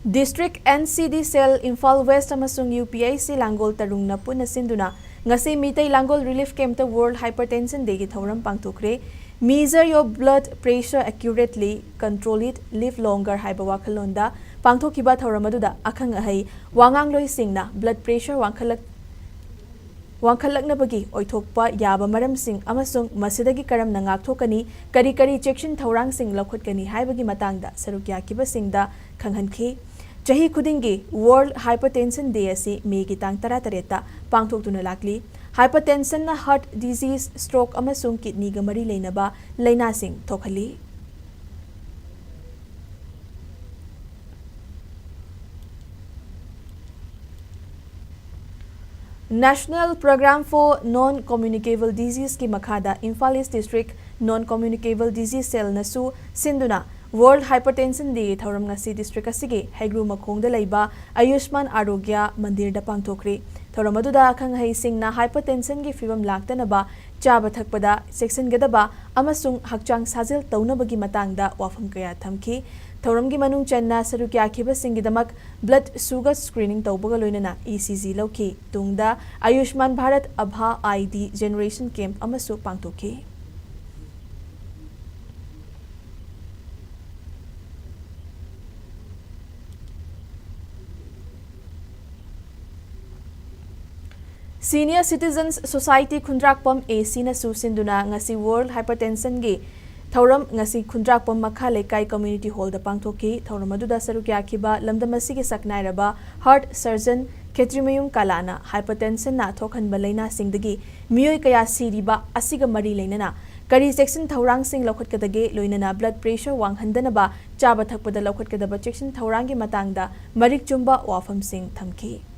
District NCD Cell Imphal West amasung UPAC Langol Tarungna Puna Sinduna ngasi Mitay Langol Relief Camp the World Hypertension Day thouram pangthokkhre. Measure your blood pressure accurately, control it, live longer haiba wakhalonda pangthokhiba thouram aduda akhang ahai wangang loi singna blood pressure wangkhalaknabagi oithokpa yaba maramsing amasung masidagi karam na ngakthokani kari chection thaurang sing lokhotkani haibagi matangda sarukya kiba singda khanghankhi Chahi khudingi World Hypertension Day asi May ki tang 13 pangthoktuna lakli. Hypertension na heart disease, stroke amasung kidney ga mari leinaba laina sing thokhali. National Program for Non-Communicable Disease ki makhada Imphal East District Non-Communicable Disease Cell nasu sinduna World Hypertension Day thouram ngasi district asige haigru makhongda leiba Ayushman Arogya Mandir da pangthokkhre. Thouram aduda akhang hai singna hypertension gi fibam laktanaba chaba thakpada section gadaba amasung hakchang sajil taunabagi matangda wafam kaya thamki. Thouram gi manung channa sarukya khiba singidamak blood sugar screening tawbaga loinana ECG lauki tungda Ayushman Bharat Abha ID Generation Camp amasu pangthokhi. Senior Citizens Society Khundrakpam AC na susinduna ngasi World Hypertension gi thouram ngasi Khundrakpam makha lekai community hall da pangthokhi. Thouram aduda sarukya khiba lamdam asigi saknairaba heart surgeon Ketrimayung Kalana hypertension na thokhanba laina singdagi miyoi kaya siriba asiga mari leinana kari section thaurang sing lokhotkadage loinana blood pressure wanghandanaba chaba thakpada lokhotkadaba section thaurangi matangda marik chumba wafam sing thamki.